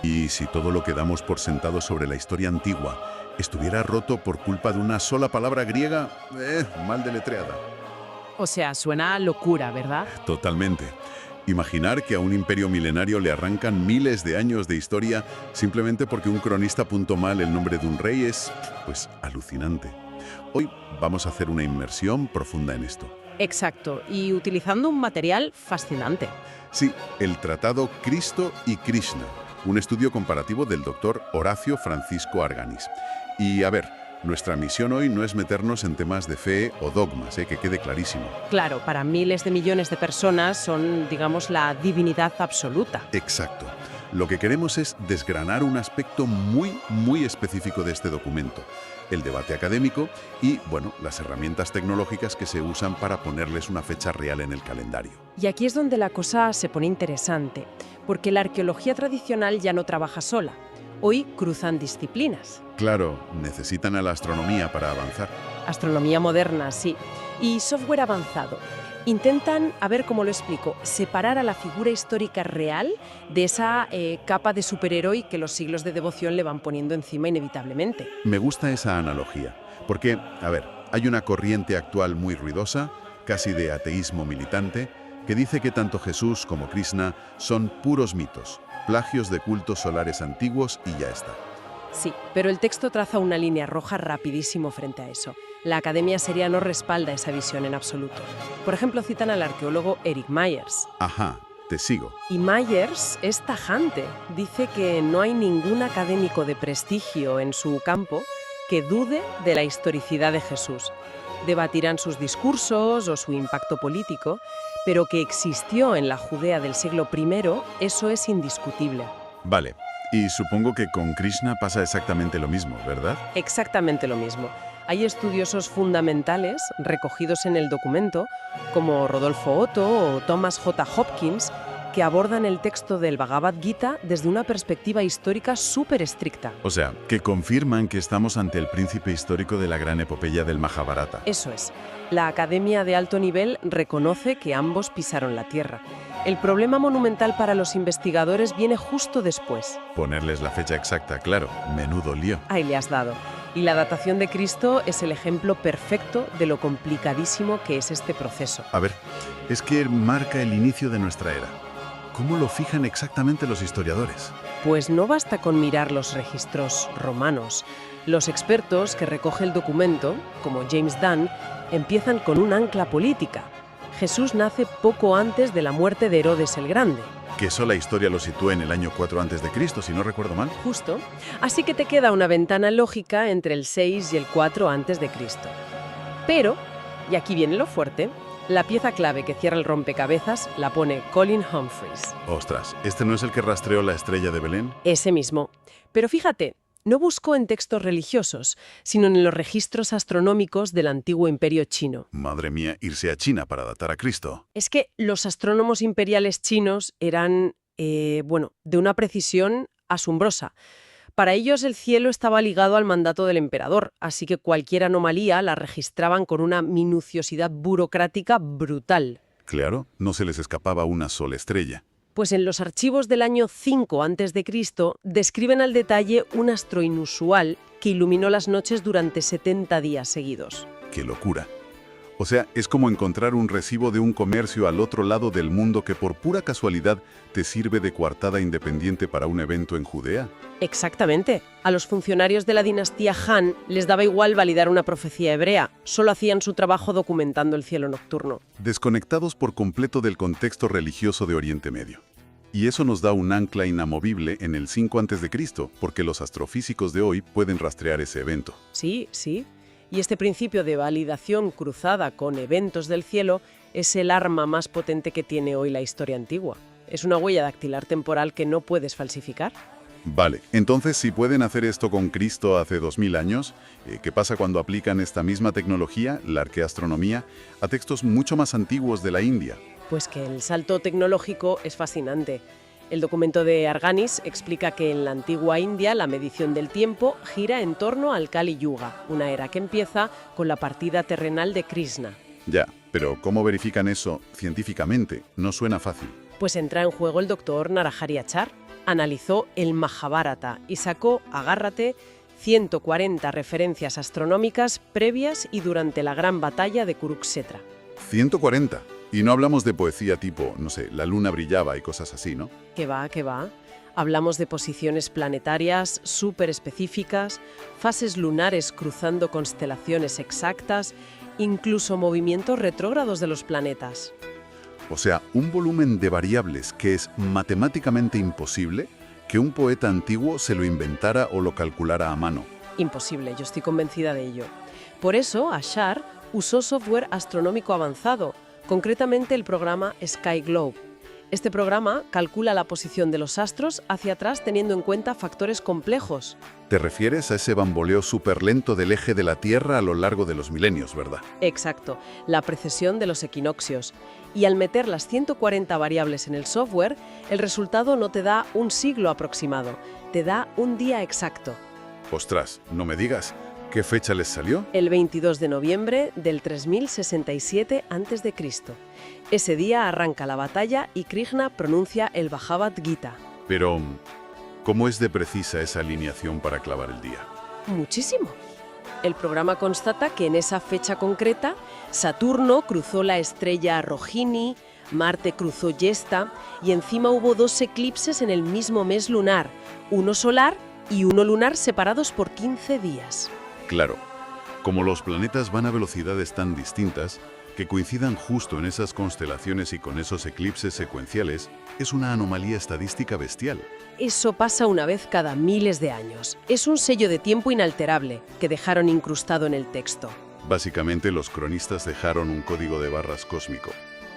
Y si todo lo que damos por sentado sobre la historia antigua estuviera roto por culpa de una sola palabra griega, mal deletreada. O sea, suena a locura, ¿verdad? Totalmente. Imaginar que a un imperio milenario le arrancan miles de años de historia simplemente porque un cronista apuntó mal el nombre de un rey es, pues, alucinante. Hoy vamos a hacer una inmersión profunda en esto. Exacto, y utilizando un material fascinante. Sí, el tratado Cristo y Krishna, un estudio comparativo del doctor Horacio Francisco Arganis. Y a ver, nuestra misión hoy no es meternos en temas de fe o dogmas, que quede clarísimo. Claro, para miles de millones de personas son, digamos, la divinidad absoluta. Exacto. Lo que queremos es desgranar un aspecto muy específico de este documento, el debate académico y, bueno, las herramientas tecnológicas que se usan para ponerles una fecha real en el calendario. Y aquí es donde la cosa se pone interesante, porque la arqueología tradicional ya no trabaja sola. Hoy cruzan disciplinas. Claro, necesitan a la astronomía para avanzar. Astronomía moderna, sí. Y software avanzado. Intentan, a ver cómo lo explico, separar a la figura histórica real de esa capa de superhéroe que los siglos de devoción le van poniendo encima inevitablemente. Me gusta esa analogía, porque, a ver, hay una corriente actual muy ruidosa, casi de ateísmo militante, que dice que tanto Jesús como Krishna son puros mitos, plagios de cultos solares antiguos y ya está. Sí, pero el texto traza una línea roja rapidísimo frente a eso. La academia seria no respalda esa visión en absoluto. Por ejemplo, citan al arqueólogo Eric Myers. Ajá, te sigo. Y Myers es tajante. Dice que no hay ningún académico de prestigio en su campo que dude de la historicidad de Jesús. Debatirán sus discursos o su impacto político, pero que existió en la Judea del siglo I, eso es indiscutible. Vale, y supongo que con Krishna pasa exactamente lo mismo, ¿verdad? Exactamente lo mismo. Hay estudiosos fundamentales recogidos en el documento, como Rodolfo Otto o Thomas J. Hopkins, que abordan el texto del Bhagavad Gita desde una perspectiva histórica súper estricta. O sea, que confirman que estamos ante el príncipe histórico de la gran epopeya del Mahabharata. Eso es. La academia de alto nivel reconoce que ambos pisaron la tierra. El problema monumental para los investigadores viene justo después. Ponerles la fecha exacta, claro, menudo lío. Ahí le has dado. Y la datación de Cristo es el ejemplo perfecto de lo complicadísimo que es este proceso. A ver, es que marca el inicio de nuestra era. ¿Cómo lo fijan exactamente los historiadores? Pues no basta con mirar los registros romanos. Los expertos que recoge el documento, como James Dunn, empiezan con un ancla política. Jesús nace poco antes de la muerte de Herodes el Grande. Que eso la historia lo sitúa en el año 4 a.C., si no recuerdo mal. Justo. Así que te queda una ventana lógica entre el 6 y el 4 a.C. Pero, y aquí viene lo fuerte, la pieza clave que cierra el rompecabezas la pone Colin Humphreys. Ostras, ¿este no es el que rastreó la estrella de Belén? Ese mismo. Pero fíjate, no buscó en textos religiosos, sino en los registros astronómicos del antiguo imperio chino. Madre mía, irse a China para datar a Cristo. Es que los astrónomos imperiales chinos eran, de una precisión asombrosa. Para ellos el cielo estaba ligado al mandato del emperador, así que cualquier anomalía la registraban con una minuciosidad burocrática brutal. Claro, no se les escapaba una sola estrella. Pues en los archivos del año 5 a.C. describen al detalle un astro inusual que iluminó las noches durante 70 días seguidos. ¡Qué locura! O sea, es como encontrar un recibo de un comercio al otro lado del mundo que por pura casualidad te sirve de coartada independiente para un evento en Judea. Exactamente. A los funcionarios de la dinastía Han les daba igual validar una profecía hebrea, solo hacían su trabajo documentando el cielo nocturno. Desconectados por completo del contexto religioso de Oriente Medio. Y eso nos da un ancla inamovible en el 5 a.C., porque los astrofísicos de hoy pueden rastrear ese evento. Sí, sí. Y este principio de validación cruzada con eventos del cielo es el arma más potente que tiene hoy la historia antigua. Es una huella dactilar temporal que no puedes falsificar. Vale, entonces si pueden hacer esto con Cristo hace 2000 años, ¿qué pasa cuando aplican esta misma tecnología, la arqueastronomía, a textos mucho más antiguos de la India? Pues que el salto tecnológico es fascinante. El documento de Arganis explica que en la antigua India la medición del tiempo gira en torno al Kali Yuga, una era que empieza con la partida terrenal de Krishna. Ya, pero ¿cómo verifican eso científicamente? No suena fácil. Pues entra en juego el doctor Narahari Achar. Analizó el Majábharata y sacó, agárrate, 140 referencias astronómicas previas y durante la gran batalla de Kurukshetra. 140. Y no hablamos de poesía tipo, no sé, la luna brillaba y cosas así, ¿no? ¿Qué va, qué va? Hablamos de posiciones planetarias súper específicas, fases lunares cruzando constelaciones exactas, incluso movimientos retrógrados de los planetas. O sea, un volumen de variables que es matemáticamente imposible que un poeta antiguo se lo inventara o lo calculara a mano. Imposible, yo estoy convencida de ello. Por eso, Ashar usó software astronómico avanzado, concretamente el programa Sky Globe. Este programa calcula la posición de los astros hacia atrás teniendo en cuenta factores complejos. Te refieres a ese bamboleo superlento del eje de la Tierra a lo largo de los milenios, ¿verdad? Exacto, la precesión de los equinoccios. Y al meter las 140 variables en el software, el resultado no te da un siglo aproximado, te da un día exacto. Ostras, no me digas. ¿Qué fecha les salió? El 22 de noviembre del 3067 a.C. Ese día arranca la batalla y Krishna pronuncia el Bhagavad Gita. Pero, ¿cómo es de precisa esa alineación para clavar el día? Muchísimo. El programa constata que en esa fecha concreta, Saturno cruzó la estrella Rohini, Marte cruzó Yesta y encima hubo 2 eclipses en el mismo mes lunar, uno solar y uno lunar separados por 15 días. Claro, como los planetas van a velocidades tan distintas, que coincidan justo en esas constelaciones y con esos eclipses secuenciales es una anomalía estadística bestial. Eso pasa una vez cada miles de años. Es un sello de tiempo inalterable que dejaron incrustado en el texto. Básicamente, los cronistas dejaron un código de barras cósmico.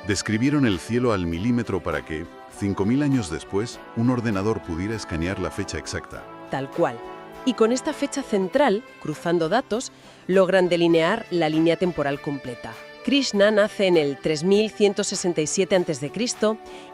Describieron el cielo al milímetro para que, 5.000 años después, un ordenador pudiera escanear la fecha exacta. Tal cual. Y con esta fecha central, cruzando datos, logran delinear la línea temporal completa. Krishna nace en el 3167 a.C.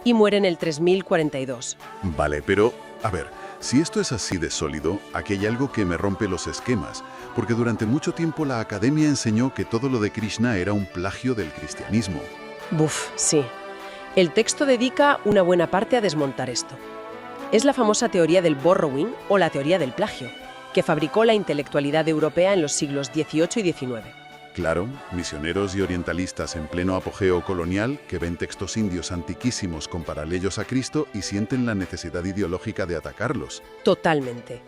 y muere en el 3042. Vale, pero, a ver, si esto es así de sólido, aquí hay algo que me rompe los esquemas, porque durante mucho tiempo la academia enseñó que todo lo de Krishna era un plagio del cristianismo. Buf, sí. El texto dedica una buena parte a desmontar esto. Es la famosa teoría del borrowing o la teoría del plagio, que fabricó la intelectualidad europea en los siglos XVIII y XIX. Claro, misioneros y orientalistas en pleno apogeo colonial que ven textos indios antiquísimos con paralelos a Cristo y sienten la necesidad ideológica de atacarlos. Totalmente.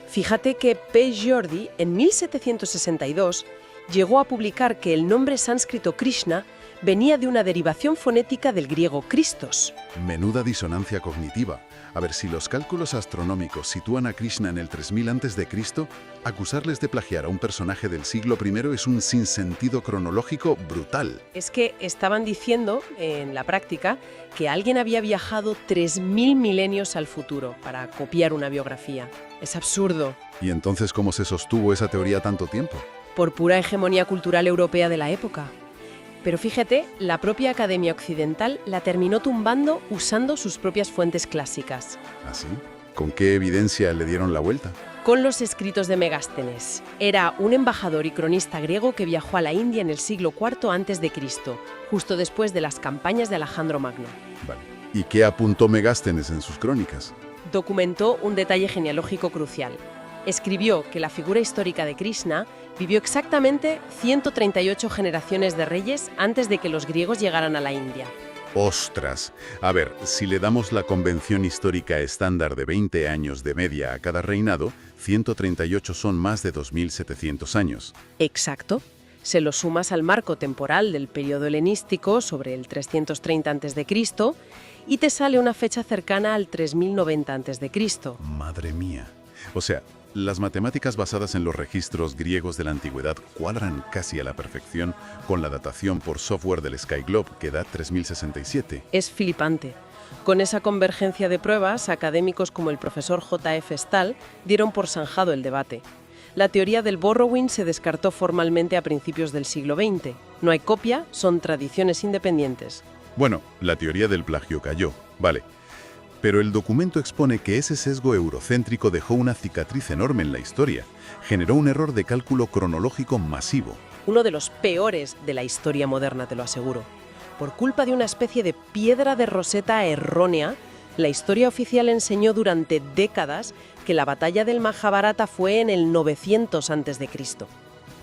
Fíjate que P. Jordi, en 1762, llegó a publicar que el nombre sánscrito Krishna venía de una derivación fonética del griego Christos. Menuda disonancia cognitiva. A ver, si los cálculos astronómicos sitúan a Krishna en el 3000 a.C., acusarles de plagiar a un personaje del siglo I es un sinsentido cronológico brutal. Es que estaban diciendo, en la práctica, que alguien había viajado 3000 milenios al futuro para copiar una biografía. Es absurdo. ¿Y entonces cómo se sostuvo esa teoría tanto tiempo? Por pura hegemonía cultural europea de la época. Pero fíjate, la propia Academia Occidental la terminó tumbando usando sus propias fuentes clásicas. ¿Ah, sí? ¿Con qué evidencia le dieron la vuelta? Con los escritos de Megástenes. Era un embajador y cronista griego que viajó a la India en el siglo IV a.C., justo después de las campañas de Alejandro Magno. Vale. ¿Y qué apuntó Megástenes en sus crónicas? Documentó un detalle genealógico crucial. Escribió que la figura histórica de Krishna vivió exactamente 138 generaciones de reyes antes de que los griegos llegaran a la India. ¡Ostras! A ver, si le damos la convención histórica estándar de 20 años de media a cada reinado, 138 son más de 2.700 años. Exacto. Se lo sumas al marco temporal del periodo helenístico sobre el 330 a.C. y te sale una fecha cercana al 3090 a.C. ¡Madre mía! O sea, las matemáticas basadas en los registros griegos de la antigüedad cuadran casi a la perfección con la datación por software del Sky Globe, que da 3067. Es flipante. Con esa convergencia de pruebas, académicos como el profesor J.F. Stahl dieron por zanjado el debate. La teoría del borrowing se descartó formalmente a principios del siglo XX. No hay copia, son tradiciones independientes. Bueno, la teoría del plagio cayó, vale. Pero el documento expone que ese sesgo eurocéntrico dejó una cicatriz enorme en la historia. Generó un error de cálculo cronológico masivo. Uno de los peores de la historia moderna, te lo aseguro. Por culpa de una especie de piedra de Roseta errónea, La historia oficial enseñó durante décadas que la batalla del Majábharata fue en el 900 a.C.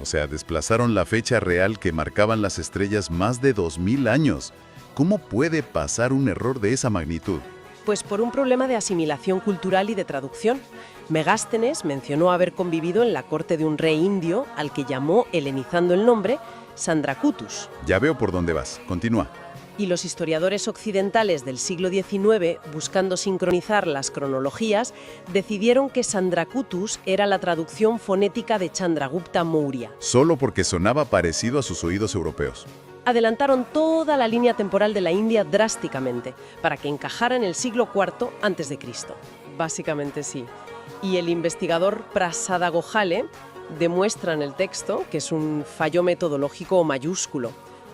O sea, desplazaron la fecha real que marcaban las estrellas más de 2000 años. ¿Cómo puede pasar un error de esa magnitud? Pues por un problema de asimilación cultural y de traducción. Megástenes mencionó haber convivido en la corte de un rey indio al que llamó, helenizando el nombre, Sandrakutus. Ya veo por dónde vas. Continúa. Y los historiadores occidentales del siglo XIX, buscando sincronizar las cronologías, decidieron que Sandrakutus era la traducción fonética de Chandragupta Maurya. Solo porque sonaba parecido a sus oídos europeos. Adelantaron toda la línea temporal de la India drásticamente, para que encajara en el siglo IV a.C. Básicamente sí. Y el investigador Prasada Gokhale demuestra en el texto que es un fallo metodológico mayúsculo,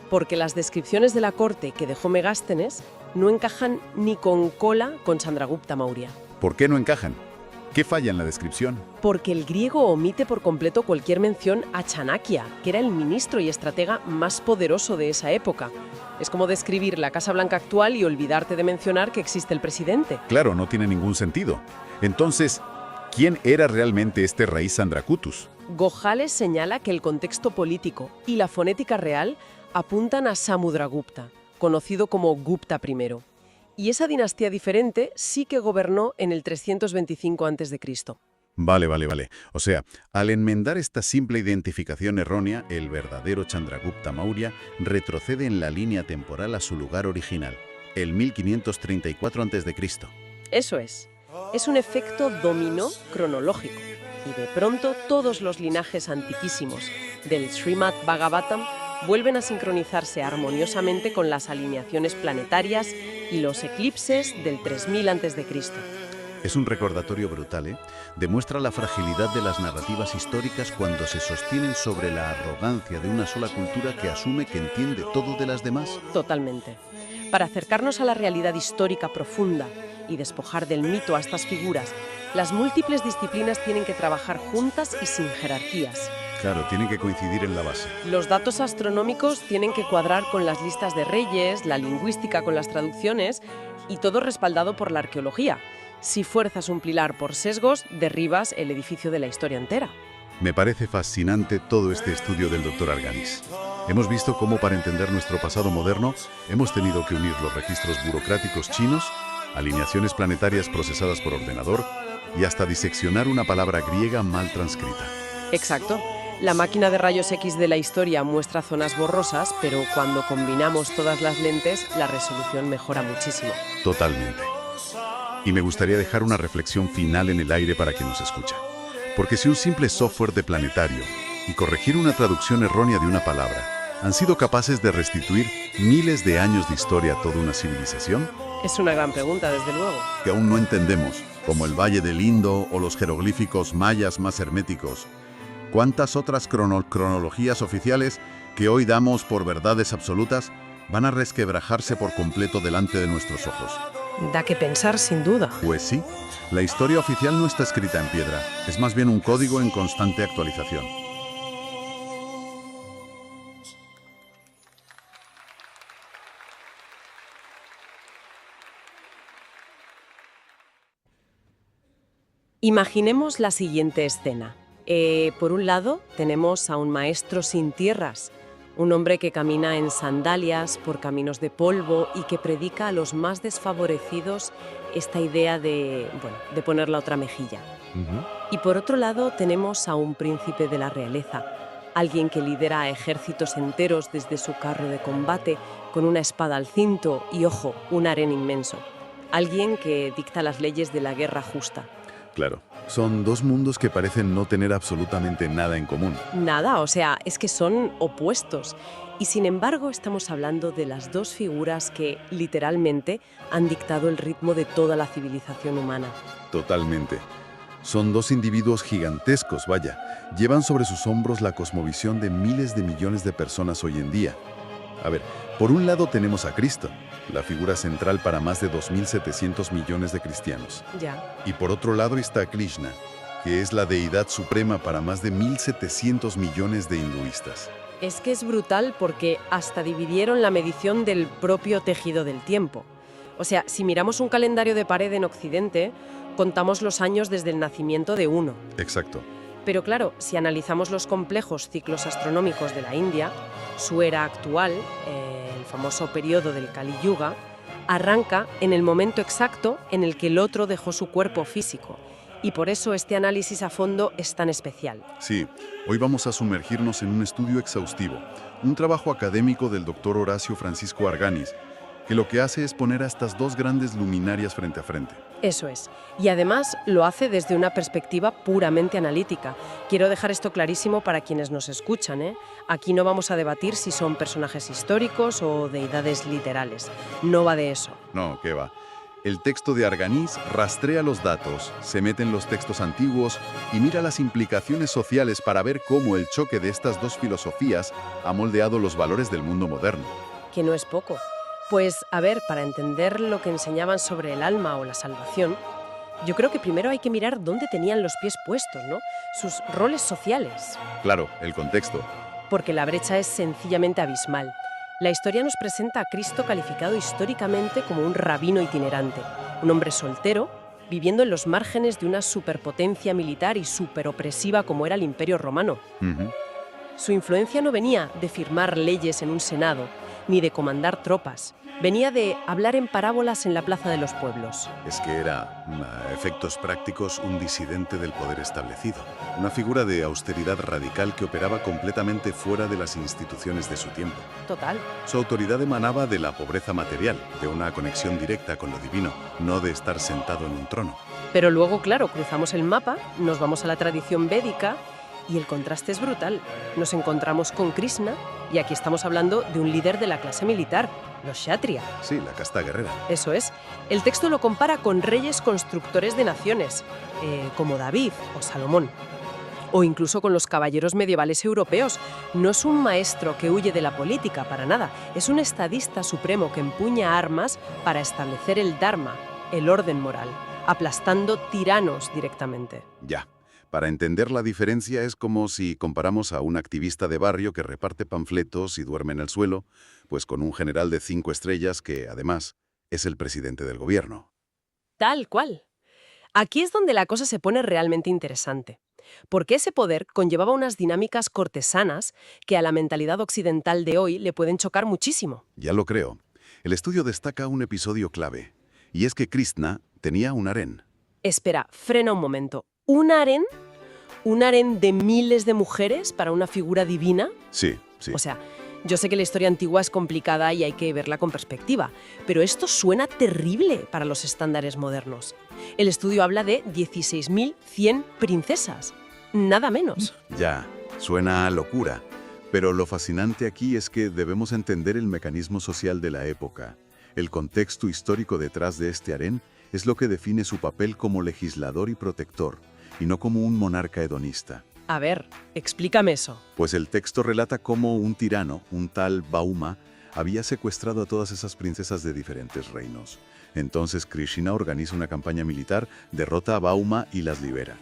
porque las descripciones de la corte que dejó Megástenes no encajan ni con cola con Chandragupta Maurya. ¿Por qué no encajan? ¿Qué falla en la descripción? Porque el griego omite por completo cualquier mención a Chanakya, que era el ministro y estratega más poderoso de esa época. Es como describir la Casa Blanca actual y olvidarte de mencionar que existe el presidente. Claro, no tiene ningún sentido. Entonces, ¿quién era realmente este rey Sandrakutus? Gokhale señala que el contexto político y la fonética real apuntan a Samudragupta, conocido como Gupta I. Y esa dinastía diferente sí que gobernó en el 325 a.C. Vale. O sea, al enmendar esta simple identificación errónea, el verdadero Chandragupta Maurya retrocede en la línea temporal a su lugar original, el 1534 a.C. Eso es. Es un efecto dominó cronológico. Y de pronto todos los linajes antiquísimos del Srimad Bhagavatam vuelven a sincronizarse armoniosamente con las alineaciones planetarias y los eclipses del 3000 a.C. Es un recordatorio brutal, ¿eh? Demuestra la fragilidad de las narrativas históricas cuando se sostienen sobre la arrogancia de una sola cultura que asume que entiende todo de las demás. Totalmente. Para acercarnos a la realidad histórica profunda y despojar del mito a estas figuras, las múltiples disciplinas tienen que trabajar juntas y sin jerarquías. Claro, tienen que coincidir en la base. Los datos astronómicos tienen que cuadrar con las listas de reyes, la lingüística con las traducciones y todo respaldado por la arqueología. Si fuerzas un pilar por sesgos, derribas el edificio de la historia entera. Me parece fascinante todo este estudio del Dr. Arganis. Hemos visto cómo para entender nuestro pasado moderno hemos tenido que unir los registros burocráticos chinos, alineaciones planetarias procesadas por ordenador y hasta diseccionar una palabra griega mal transcrita. Exacto. La máquina de rayos X de la historia muestra zonas borrosas, pero cuando combinamos todas las lentes, la resolución mejora muchísimo. Totalmente. Y me gustaría dejar una reflexión final en el aire para quien nos escucha. Porque si un simple software de planetario y corregir una traducción errónea de una palabra han sido capaces de restituir miles de años de historia a toda una civilización, es una gran pregunta, desde luego. Que aún no entendemos, como el Valle del Indo o los jeroglíficos mayas más herméticos. ¿Cuántas otras cronologías oficiales que hoy damos por verdades absolutas van a resquebrajarse por completo delante de nuestros ojos? Da que pensar, sin duda. Pues sí, la historia oficial no está escrita en piedra, es más bien un código en constante actualización. Imaginemos la siguiente escena. Por un lado, tenemos a un maestro sin tierras, un hombre que camina en sandalias por caminos de polvo y que predica a los más desfavorecidos esta idea de poner la otra mejilla. Y por otro lado, tenemos a un príncipe de la realeza, alguien que lidera a ejércitos enteros desde su carro de combate con una espada al cinto y, ojo, un harén inmenso. Alguien que dicta las leyes de la guerra justa. Claro, son dos mundos que parecen no tener absolutamente nada en común. Nada, o sea, es que son opuestos. Y sin embargo, estamos hablando de las dos figuras que, literalmente, han dictado el ritmo de toda la civilización humana. Totalmente. Son dos individuos gigantescos, vaya. Llevan sobre sus hombros la cosmovisión de miles de millones de personas hoy en día. A ver, por un lado tenemos a Cristo, la figura central para más de 2.700 millones de cristianos. Ya. Y por otro lado está Krishna, que es la deidad suprema para más de 1.700 millones de hinduistas. Es que es brutal porque hasta dividieron la medición del propio tejido del tiempo. O sea, si miramos un calendario de pared en Occidente, contamos los años desde el nacimiento de uno. Exacto. Pero claro, si analizamos los complejos ciclos astronómicos de la India, su era actual, el famoso periodo del Kali Yuga, arranca en el momento exacto en el que el otro dejó su cuerpo físico. Y por eso este análisis a fondo es tan especial. Sí, hoy vamos a sumergirnos en un estudio exhaustivo, un trabajo académico del doctor Horacio Francisco Arganis, que lo que hace es poner a estas dos grandes luminarias frente a frente. Eso es. Y además lo hace desde una perspectiva puramente analítica. Quiero dejar esto clarísimo para quienes nos escuchan, ¿eh? Aquí no vamos a debatir si son personajes históricos o deidades literales. No va de eso. No, ¿qué va? El texto de Arganis rastrea los datos, se mete en los textos antiguos y mira las implicaciones sociales para ver cómo el choque de estas dos filosofías ha moldeado los valores del mundo moderno. Que no es poco. Pues, a ver, para entender lo que enseñaban sobre el alma o la salvación, yo creo que primero hay que mirar dónde tenían los pies puestos, ¿no? Sus roles sociales. Claro, el contexto. Porque la brecha es sencillamente abismal. La historia nos presenta a Cristo calificado históricamente como un rabino itinerante, un hombre soltero, viviendo en los márgenes de una superpotencia militar y superopresiva como era el Imperio Romano. Su influencia no venía de firmar leyes en un senado, ni de comandar tropas. Venía de hablar en parábolas en la plaza de los pueblos. Es que era, a efectos prácticos, un disidente del poder establecido. Una figura de austeridad radical que operaba completamente fuera de las instituciones de su tiempo. Total. Su autoridad emanaba de la pobreza material, de una conexión directa con lo divino, no de estar sentado en un trono. Pero luego, claro, cruzamos el mapa, nos vamos a la tradición védica y el contraste es brutal. Nos encontramos con Krishna y aquí estamos hablando de un líder de la clase militar, los Kshatriya. Sí, la casta guerrera. Eso es. El texto lo compara con reyes constructores de naciones, como David o Salomón. O incluso con los caballeros medievales europeos. No es un maestro que huye de la política, para nada. Es un estadista supremo que empuña armas para establecer el Dharma, el orden moral, aplastando tiranos directamente. Ya. Para entender la diferencia es como si comparamos a un activista de barrio que reparte panfletos y duerme en el suelo, pues con un general de 5 estrellas que, además, es el presidente del gobierno. Tal cual. Aquí es donde la cosa se pone realmente interesante, porque ese poder conllevaba unas dinámicas cortesanas que a la mentalidad occidental de hoy le pueden chocar muchísimo. Ya lo creo. El estudio destaca un episodio clave, y es que Krishna tenía un harén. Espera, frena un momento. ¿Un harén? ¿Un harén de miles de mujeres para una figura divina? Sí. O sea, yo sé que la historia antigua es complicada y hay que verla con perspectiva, pero esto suena terrible para los estándares modernos. El estudio habla de 16.100 princesas, nada menos. Ya, suena a locura. Pero lo fascinante aquí es que debemos entender el mecanismo social de la época. El contexto histórico detrás de este harén es lo que define su papel como legislador y protector, y no como un monarca hedonista. A ver, explícame eso. Pues el texto relata cómo un tirano, un tal Bauma, había secuestrado a todas esas princesas de diferentes reinos. Entonces Krishna organiza una campaña militar, derrota a Bauma y las libera.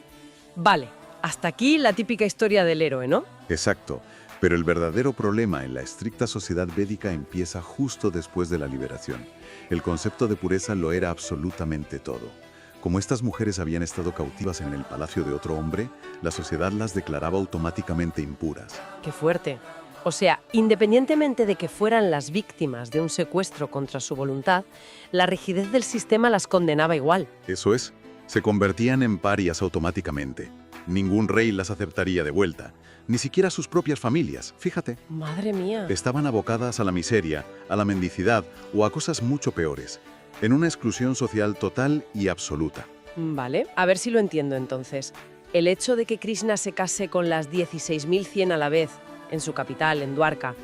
Vale, hasta aquí la típica historia del héroe, ¿no? Exacto, pero el verdadero problema en la estricta sociedad védica empieza justo después de la liberación. El concepto de pureza lo era absolutamente todo. Como estas mujeres habían estado cautivas en el palacio de otro hombre, la sociedad las declaraba automáticamente impuras. ¡Qué fuerte! O sea, independientemente de que fueran las víctimas de un secuestro contra su voluntad, la rigidez del sistema las condenaba igual. Eso es, se convertían en parias automáticamente. Ningún rey las aceptaría de vuelta, ni siquiera sus propias familias, fíjate. ¡Madre mía! Estaban abocadas a la miseria, a la mendicidad o a cosas mucho peores, en una exclusión social total y absoluta. Vale, a ver si lo entiendo entonces. El hecho de que Krishna se case con las 16.100 a la vez, en su capital, en Dwarka,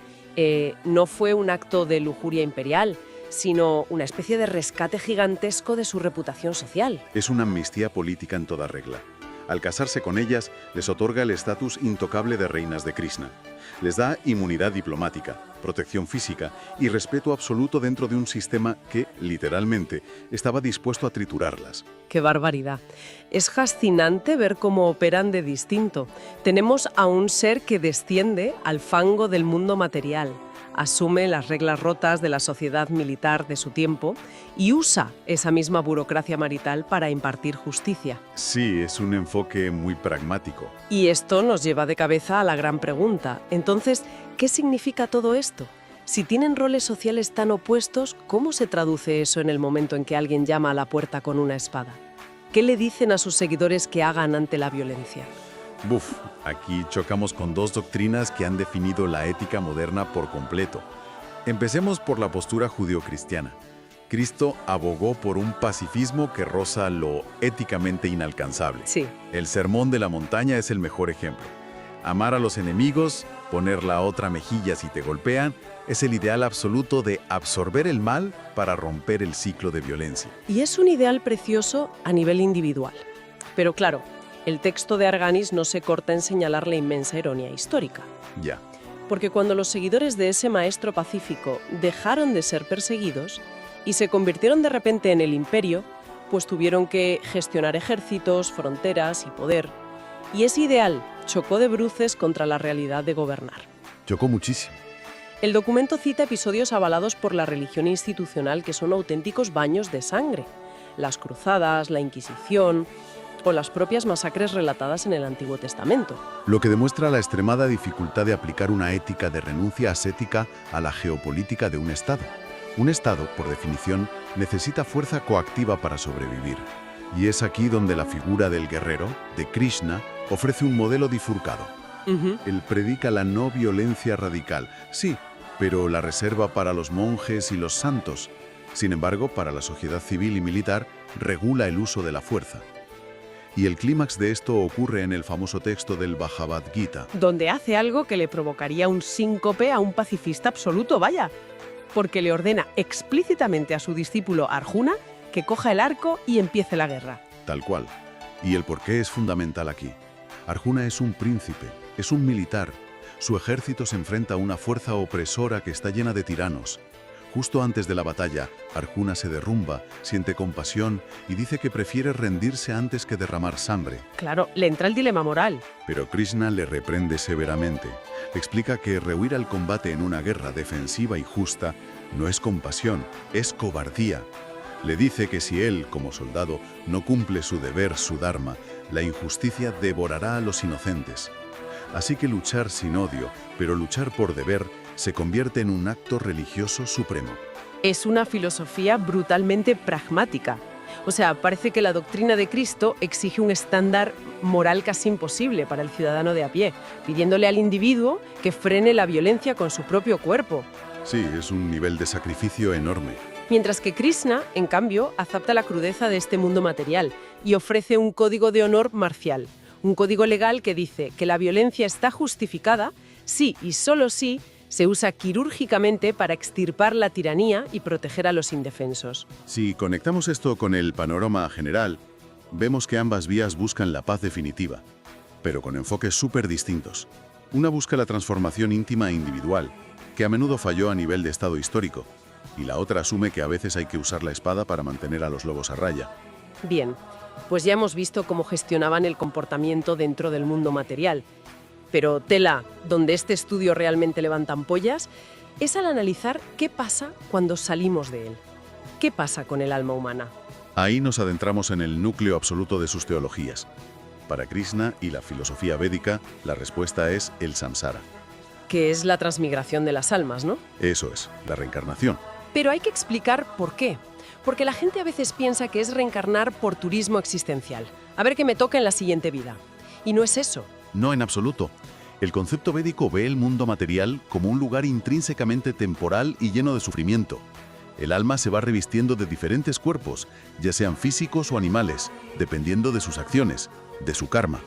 no fue un acto de lujuria imperial, sino una especie de rescate gigantesco de su reputación social. Es una amnistía política en toda regla. Al casarse con ellas, les otorga el estatus intocable de reinas de Krishna. Les da inmunidad diplomática, protección física y respeto absoluto dentro de un sistema que, literalmente, estaba dispuesto a triturarlas. ¡Qué barbaridad! Es fascinante ver cómo operan de distinto. Tenemos a un ser que desciende al fango del mundo material, asume las reglas rotas de la sociedad militar de su tiempo y usa esa misma burocracia marital para impartir justicia. Sí, es un enfoque muy pragmático. Y esto nos lleva de cabeza a la gran pregunta. Entonces, ¿qué significa todo esto? Si tienen roles sociales tan opuestos, ¿cómo se traduce eso en el momento en que alguien llama a la puerta con una espada? ¿Qué le dicen a sus seguidores que hagan ante la violencia? Aquí chocamos con dos doctrinas que han definido la ética moderna por completo. Empecemos por la postura judeocristiana. Cristo abogó por un pacifismo que roza lo éticamente inalcanzable. Sí. El Sermón de la Montaña es el mejor ejemplo. Amar a los enemigos, poner la otra mejilla si te golpean, es el ideal absoluto de absorber el mal para romper el ciclo de violencia. Y es un ideal precioso a nivel individual. Pero claro, el texto de Arganis no se corta en señalar la inmensa ironía histórica. Ya. Porque cuando los seguidores de ese maestro pacífico dejaron de ser perseguidos y se convirtieron de repente en el imperio, pues tuvieron que gestionar ejércitos, fronteras y poder. Y ese ideal chocó de bruces contra la realidad de gobernar. Chocó muchísimo. El documento cita episodios avalados por la religión institucional que son auténticos baños de sangre. Las cruzadas, la Inquisición o las propias masacres relatadas en el Antiguo Testamento. Lo que demuestra la extremada dificultad de aplicar una ética de renuncia ascética a la geopolítica de un Estado. Un Estado, por definición, necesita fuerza coactiva para sobrevivir. Y es aquí donde la figura del guerrero, de Krishna, ofrece un modelo bifurcado. Él predica la no violencia radical, sí, pero la reserva para los monjes y los santos. Sin embargo, para la sociedad civil y militar, regula el uso de la fuerza. Y el clímax de esto ocurre en el famoso texto del Bhagavad Gita. Donde hace algo que le provocaría un síncope a un pacifista absoluto, vaya. Porque le ordena explícitamente a su discípulo Arjuna que coja el arco y empiece la guerra. Tal cual. Y el porqué es fundamental aquí. Arjuna es un príncipe, es un militar. Su ejército se enfrenta a una fuerza opresora que está llena de tiranos. Justo antes de la batalla, Arjuna se derrumba, siente compasión y dice que prefiere rendirse antes que derramar sangre. Claro, le entra el dilema moral. Pero Krishna le reprende severamente. Le explica que rehuir al combate en una guerra defensiva y justa no es compasión, es cobardía. Le dice que si él, como soldado, no cumple su deber, su dharma, la injusticia devorará a los inocentes. Así que luchar sin odio, pero luchar por deber, se convierte en un acto religioso supremo. Es una filosofía brutalmente pragmática. O sea, parece que la doctrina de Cristo exige un estándar moral casi imposible para el ciudadano de a pie, pidiéndole al individuo que frene la violencia con su propio cuerpo. Sí, es un nivel de sacrificio enorme. Mientras que Krishna, en cambio, acepta la crudeza de este mundo material y ofrece un código de honor marcial, un código legal que dice que la violencia está justificada si y solo si se usa quirúrgicamente para extirpar la tiranía y proteger a los indefensos. Si conectamos esto con el panorama general, vemos que ambas vías buscan la paz definitiva, pero con enfoques súper distintos. Una busca la transformación íntima e individual, que a menudo falló a nivel de estado histórico, y la otra asume que a veces hay que usar la espada para mantener a los lobos a raya. Bien, pues ya hemos visto cómo gestionaban el comportamiento dentro del mundo material. Pero tela, donde este estudio realmente levanta ampollas, es al analizar qué pasa cuando salimos de él. ¿Qué pasa con el alma humana? Ahí nos adentramos en el núcleo absoluto de sus teologías. Para Krishna y la filosofía védica, la respuesta es el samsara. Que es la transmigración de las almas, ¿no? Eso es, la reencarnación. Pero hay que explicar por qué. Porque la gente a veces piensa que es reencarnar por turismo existencial. A ver qué me toca en la siguiente vida. Y no es eso. No, en absoluto. El concepto védico ve el mundo material como un lugar intrínsecamente temporal y lleno de sufrimiento. El alma se va revistiendo de diferentes cuerpos, ya sean físicos o animales, dependiendo de sus acciones, de su karma.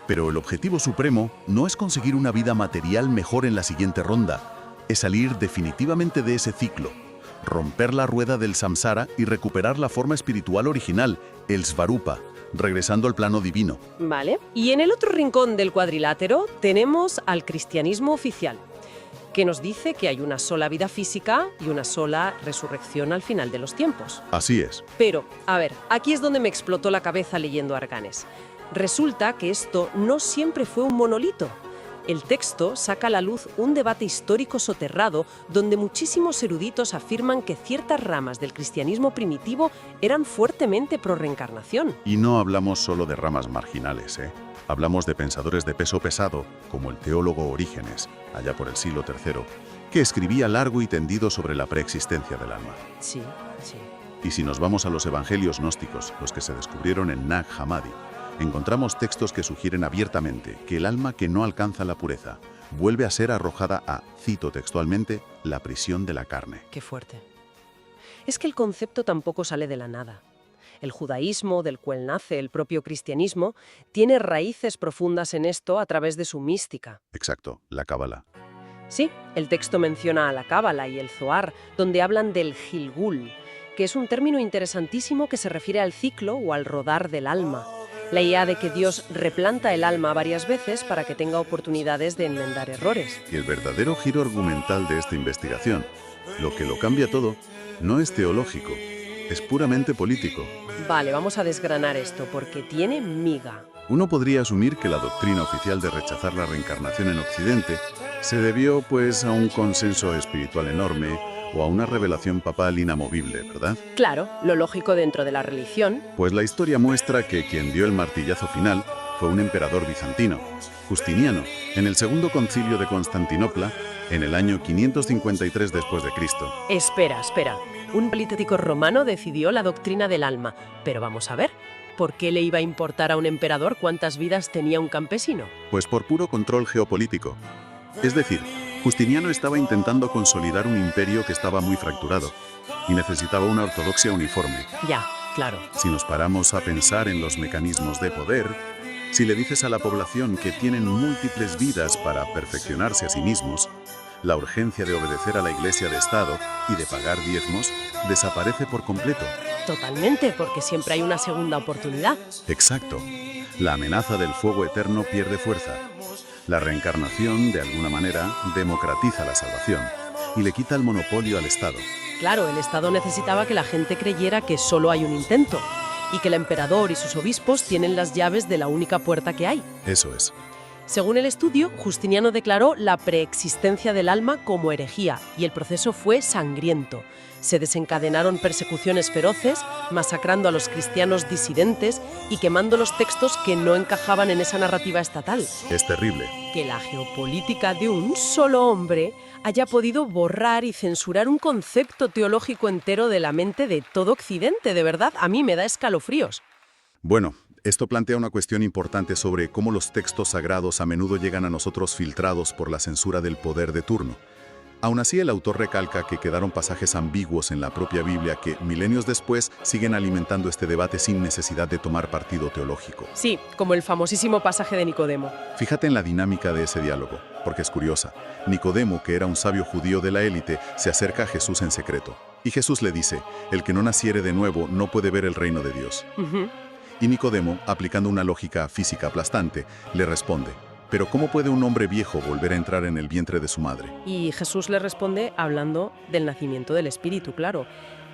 Pero el objetivo supremo no es conseguir una vida material mejor en la siguiente ronda, es salir definitivamente de ese ciclo, romper la rueda del samsara y recuperar la forma espiritual original, el svarupa, regresando al plano divino. Vale. Y en el otro rincón del cuadrilátero tenemos al cristianismo oficial, que nos dice que hay una sola vida física y una sola resurrección al final de los tiempos. Así es. Pero, a ver, aquí es donde me explotó la cabeza leyendo Arganes. Resulta que esto no siempre fue un monolito. El texto saca a la luz un debate histórico soterrado donde muchísimos eruditos afirman que ciertas ramas del cristianismo primitivo eran fuertemente pro-reencarnación. Y no hablamos solo de ramas marginales, ¿eh? Hablamos de pensadores de peso pesado, como el teólogo Orígenes, allá por el siglo III, que escribía largo y tendido sobre la preexistencia del alma. Sí, sí. Y si nos vamos a los evangelios gnósticos, los que se descubrieron en Nag Hammadi, encontramos textos que sugieren abiertamente que el alma que no alcanza la pureza vuelve a ser arrojada a, cito textualmente, la prisión de la carne. Qué fuerte. Es que el concepto tampoco sale de la nada. El judaísmo, del cual nace el propio cristianismo, tiene raíces profundas en esto a través de su mística. Exacto, la cábala. Sí, el texto menciona a la cábala y el zohar, donde hablan del Gilgul, que es un término interesantísimo que se refiere al ciclo o al rodar del alma. La idea de que Dios replanta el alma varias veces para que tenga oportunidades de enmendar errores. Y el verdadero giro argumental de esta investigación, lo que lo cambia todo, no es teológico, es puramente político. Vale, vamos a desgranar esto, porque tiene miga. Uno podría asumir que la doctrina oficial de rechazar la reencarnación en Occidente se debió, pues, a un consenso espiritual enorme o a una revelación papal inamovible, ¿verdad? Claro, lo lógico dentro de la religión. Pues la historia muestra que quien dio el martillazo final fue un emperador bizantino, Justiniano, en el Segundo Concilio de Constantinopla, en el año 553 después de Cristo. Espera. Un político romano decidió la doctrina del alma. Pero vamos a ver, ¿por qué le iba a importar a un emperador cuántas vidas tenía un campesino? Pues por puro control geopolítico. Es decir, Justiniano estaba intentando consolidar un imperio que estaba muy fracturado y necesitaba una ortodoxia uniforme. Ya, claro. Si nos paramos a pensar en los mecanismos de poder, si le dices a la población que tienen múltiples vidas para perfeccionarse a sí mismos, la urgencia de obedecer a la Iglesia de Estado y de pagar diezmos desaparece por completo. Totalmente, porque siempre hay una segunda oportunidad. Exacto. La amenaza del fuego eterno pierde fuerza. La reencarnación, de alguna manera, democratiza la salvación y le quita el monopolio al Estado. Claro, el Estado necesitaba que la gente creyera que solo hay un intento y que el emperador y sus obispos tienen las llaves de la única puerta que hay. Eso es. Según el estudio, Justiniano declaró la preexistencia del alma como herejía y el proceso fue sangriento. Se desencadenaron persecuciones feroces, masacrando a los cristianos disidentes y quemando los textos que no encajaban en esa narrativa estatal. Es terrible. Que la geopolítica de un solo hombre haya podido borrar y censurar un concepto teológico entero de la mente de todo Occidente, de verdad, a mí me da escalofríos. Bueno, esto plantea una cuestión importante sobre cómo los textos sagrados a menudo llegan a nosotros filtrados por la censura del poder de turno. Aún así, el autor recalca que quedaron pasajes ambiguos en la propia Biblia que, milenios después, siguen alimentando este debate sin necesidad de tomar partido teológico. Sí, como el famosísimo pasaje de Nicodemo. Fíjate en la dinámica de ese diálogo, porque es curiosa. Nicodemo, que era un sabio judío de la élite, se acerca a Jesús en secreto. Y Jesús le dice, el que no naciere de nuevo no puede ver el reino de Dios. Y Nicodemo, aplicando una lógica física aplastante, le responde, ¿pero cómo puede un hombre viejo volver a entrar en el vientre de su madre? Y Jesús le responde hablando del nacimiento del Espíritu, claro,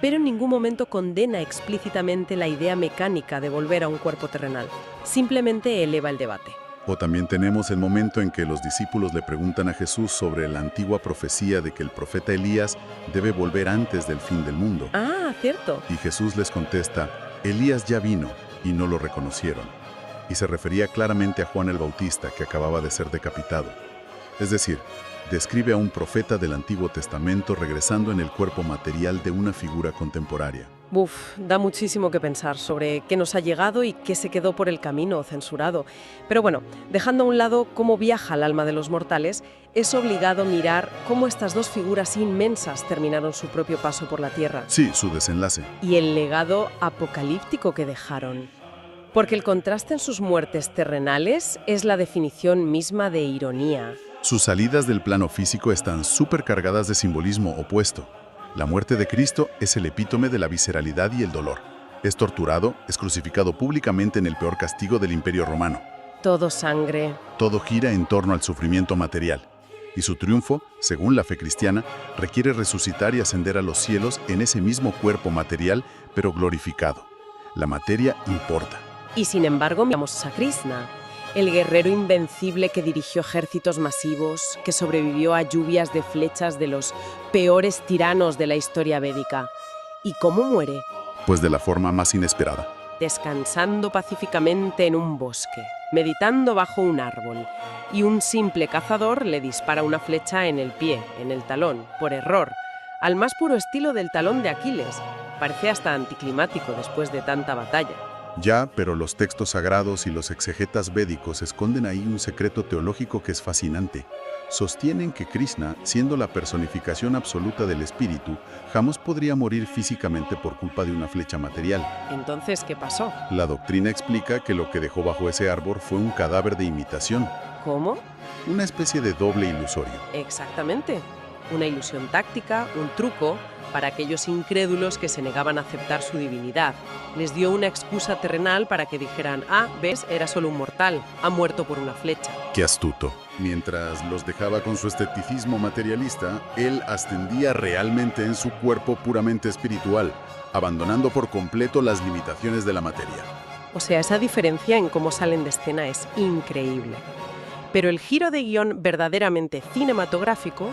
pero en ningún momento condena explícitamente la idea mecánica de volver a un cuerpo terrenal. Simplemente eleva el debate. O también tenemos el momento en que los discípulos le preguntan a Jesús sobre la antigua profecía de que el profeta Elías debe volver antes del fin del mundo. Ah, cierto. Y Jesús les contesta, Elías ya vino y no lo reconocieron. Y se refería claramente a Juan el Bautista, que acababa de ser decapitado. Es decir, describe a un profeta del Antiguo Testamento regresando en el cuerpo material de una figura contemporánea. Da muchísimo que pensar sobre qué nos ha llegado y qué se quedó por el camino censurado. Pero bueno, dejando a un lado cómo viaja el alma de los mortales, es obligado mirar cómo estas dos figuras inmensas terminaron su propio paso por la tierra. Sí, su desenlace. Y el legado apocalíptico que dejaron. Porque el contraste en sus muertes terrenales es la definición misma de ironía. Sus salidas del plano físico están súper cargadas de simbolismo opuesto. La muerte de Cristo es el epítome de la visceralidad y el dolor. Es torturado, es crucificado públicamente en el peor castigo del Imperio Romano. Todo sangre. Todo gira en torno al sufrimiento material. Y su triunfo, según la fe cristiana, requiere resucitar y ascender a los cielos en ese mismo cuerpo material, pero glorificado. La materia importa. Y sin embargo, miramos a Krishna. El guerrero invencible que dirigió ejércitos masivos, que sobrevivió a lluvias de flechas de los peores tiranos de la historia védica. ¿Y cómo muere? Pues de la forma más inesperada. Descansando pacíficamente en un bosque, meditando bajo un árbol, y un simple cazador le dispara una flecha en el pie, en el talón, por error, al más puro estilo del talón de Aquiles. Parece hasta anticlimático después de tanta batalla. Ya, pero los textos sagrados y los exegetas védicos esconden ahí un secreto teológico que es fascinante. Sostienen que Krishna, siendo la personificación absoluta del espíritu, jamás podría morir físicamente por culpa de una flecha material. Entonces, ¿qué pasó? La doctrina explica que lo que dejó bajo ese árbol fue un cadáver de imitación, ¿Cómo? una especie de doble ilusorio. Exactamente. Una ilusión táctica, un truco, para aquellos incrédulos que se negaban a aceptar su divinidad. Les dio una excusa terrenal para que dijeran, ves, era solo un mortal, ha muerto por una flecha. ¡Qué astuto! Mientras los dejaba con su esteticismo materialista, él ascendía realmente en su cuerpo puramente espiritual, abandonando por completo las limitaciones de la materia. O sea, esa diferencia en cómo salen de escena es increíble. Pero el giro de guión verdaderamente cinematográfico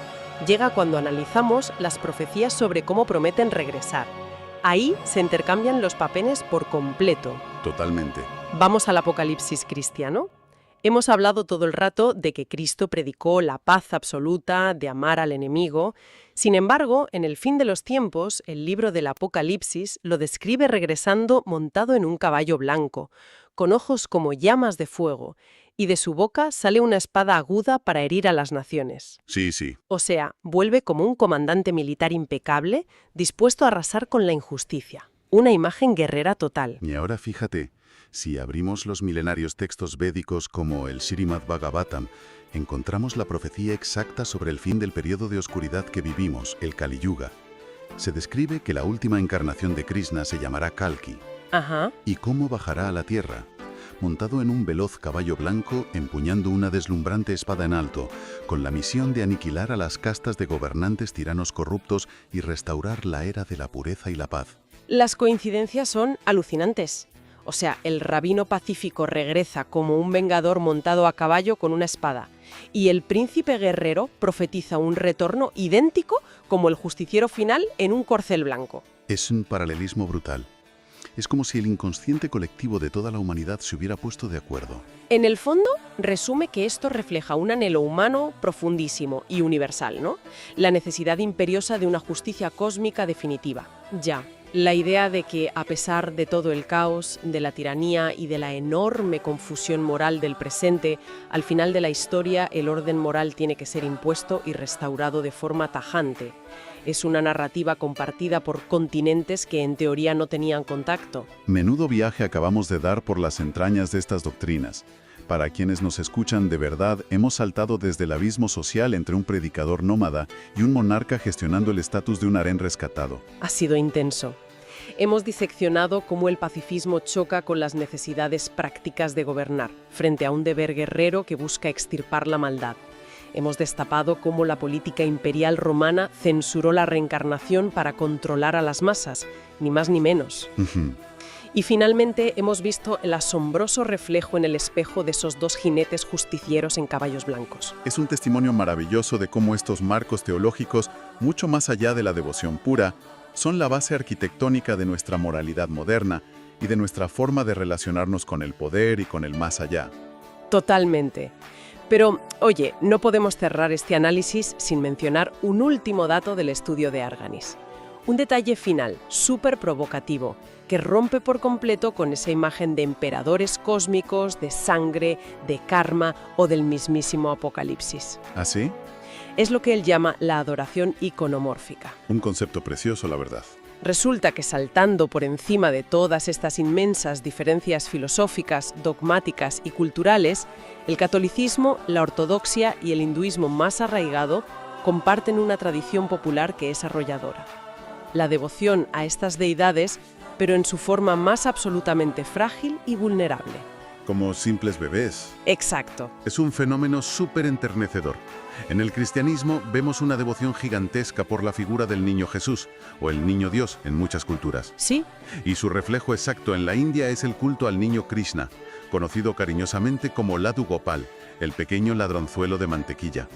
llega cuando analizamos las profecías sobre cómo prometen regresar. Ahí se intercambian los papeles por completo. Totalmente. Vamos al Apocalipsis cristiano. Hemos hablado todo el rato de que Cristo predicó la paz absoluta, de amar al enemigo. Sin embargo, en el fin de los tiempos, el libro del Apocalipsis lo describe regresando montado en un caballo blanco, con ojos como llamas de fuego, y de su boca sale una espada aguda para herir a las naciones. Sí, sí. O sea, vuelve como un comandante militar impecable, dispuesto a arrasar con la injusticia. Una imagen guerrera total. Y ahora fíjate, si abrimos los milenarios textos védicos como el Srimad Bhagavatam, encontramos la profecía exacta sobre el fin del periodo de oscuridad que vivimos, el Kali Yuga. Se describe que la última encarnación de Krishna se llamará Kalki. Ajá. ¿Y cómo bajará a la tierra? Montado en un veloz caballo blanco, empuñando una deslumbrante espada en alto, con la misión de aniquilar a las castas de gobernantes tiranos corruptos y restaurar la era de la pureza y la paz. Las coincidencias son alucinantes. O sea, el rabino pacífico regresa como un vengador montado a caballo con una espada, y el príncipe guerrero profetiza un retorno idéntico como el justiciero final en un corcel blanco. Es un paralelismo brutal. Es como si el inconsciente colectivo de toda la humanidad se hubiera puesto de acuerdo. En el fondo, resume que esto refleja un anhelo humano profundísimo y universal, ¿no? La necesidad imperiosa de una justicia cósmica definitiva. Ya, la idea de que, a pesar de todo el caos, de la tiranía y de la enorme confusión moral del presente, al final de la historia el orden moral tiene que ser impuesto y restaurado de forma tajante. Es una narrativa compartida por continentes que en teoría no tenían contacto. Menudo viaje acabamos de dar por las entrañas de estas doctrinas. Para quienes nos escuchan de verdad, hemos saltado desde el abismo social entre un predicador nómada y un monarca gestionando el estatus de un harén rescatado. Ha sido intenso. Hemos diseccionado cómo el pacifismo choca con las necesidades prácticas de gobernar, frente a un deber guerrero que busca extirpar la maldad. Hemos destapado cómo la política imperial romana censuró la reencarnación para controlar a las masas, ni más ni menos. Y finalmente hemos visto el asombroso reflejo en el espejo de esos dos jinetes justicieros en caballos blancos. Es un testimonio maravilloso de cómo estos marcos teológicos, mucho más allá de la devoción pura, son la base arquitectónica de nuestra moralidad moderna y de nuestra forma de relacionarnos con el poder y con el más allá. Totalmente. Pero, oye, no podemos cerrar este análisis sin mencionar un último dato del estudio de Arganis. Un detalle final, súper provocativo, que rompe por completo con esa imagen de emperadores cósmicos, de sangre, de karma o del mismísimo Apocalipsis. ¿Ah, sí? Es lo que él llama la adoración iconomórfica. Un concepto precioso, la verdad. Resulta que saltando por encima de todas estas inmensas diferencias filosóficas, dogmáticas y culturales, el catolicismo, la ortodoxia y el hinduismo más arraigado comparten una tradición popular que es arrolladora. La devoción a estas deidades, pero en su forma más absolutamente frágil y vulnerable. Como simples bebés. Exacto. Es un fenómeno súper enternecedor. En el cristianismo vemos una devoción gigantesca por la figura del niño Jesús, o el niño Dios en muchas culturas. Sí. Y su reflejo exacto en la India es el culto al niño Krishna, conocido cariñosamente como Ladu Gopal, el pequeño ladronzuelo de mantequilla.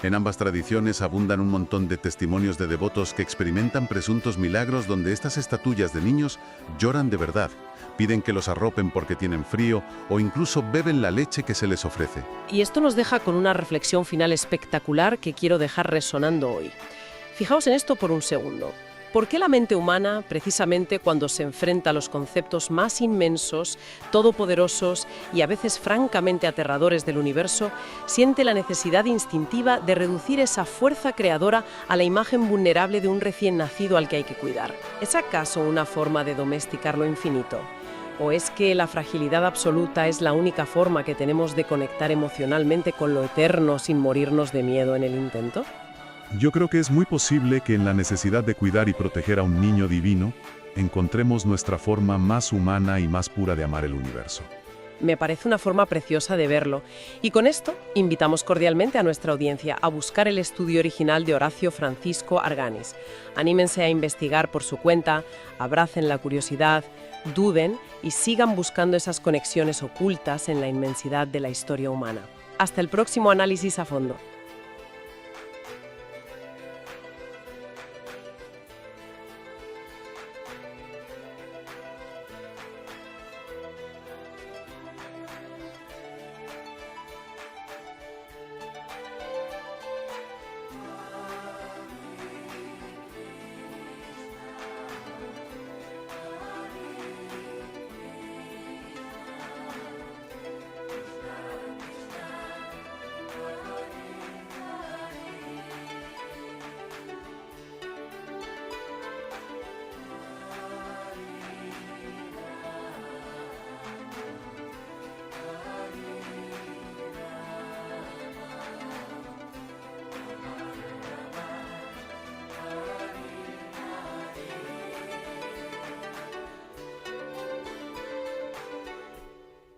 En ambas tradiciones abundan un montón de testimonios de devotos que experimentan presuntos milagros donde estas estatuillas de niños lloran de verdad, piden que los arropen porque tienen frío o incluso beben la leche que se les ofrece. Y esto nos deja con una reflexión final espectacular que quiero dejar resonando hoy. Fijaos en esto por un segundo. ¿Por qué la mente humana, precisamente cuando se enfrenta a los conceptos más inmensos, todopoderosos y a veces francamente aterradores del universo, siente la necesidad instintiva de reducir esa fuerza creadora a la imagen vulnerable de un recién nacido al que hay que cuidar? ¿Es acaso una forma de domesticar lo infinito? ¿O es que la fragilidad absoluta es la única forma que tenemos de conectar emocionalmente con lo eterno sin morirnos de miedo en el intento? Yo creo que es muy posible que en la necesidad de cuidar y proteger a un niño divino, encontremos nuestra forma más humana y más pura de amar el universo. Me parece una forma preciosa de verlo. Y con esto, invitamos cordialmente a nuestra audiencia a buscar el estudio original de Horacio Francisco Arganis. Anímense a investigar por su cuenta, abracen la curiosidad, duden y sigan buscando esas conexiones ocultas en la inmensidad de la historia humana. Hasta el próximo análisis a fondo.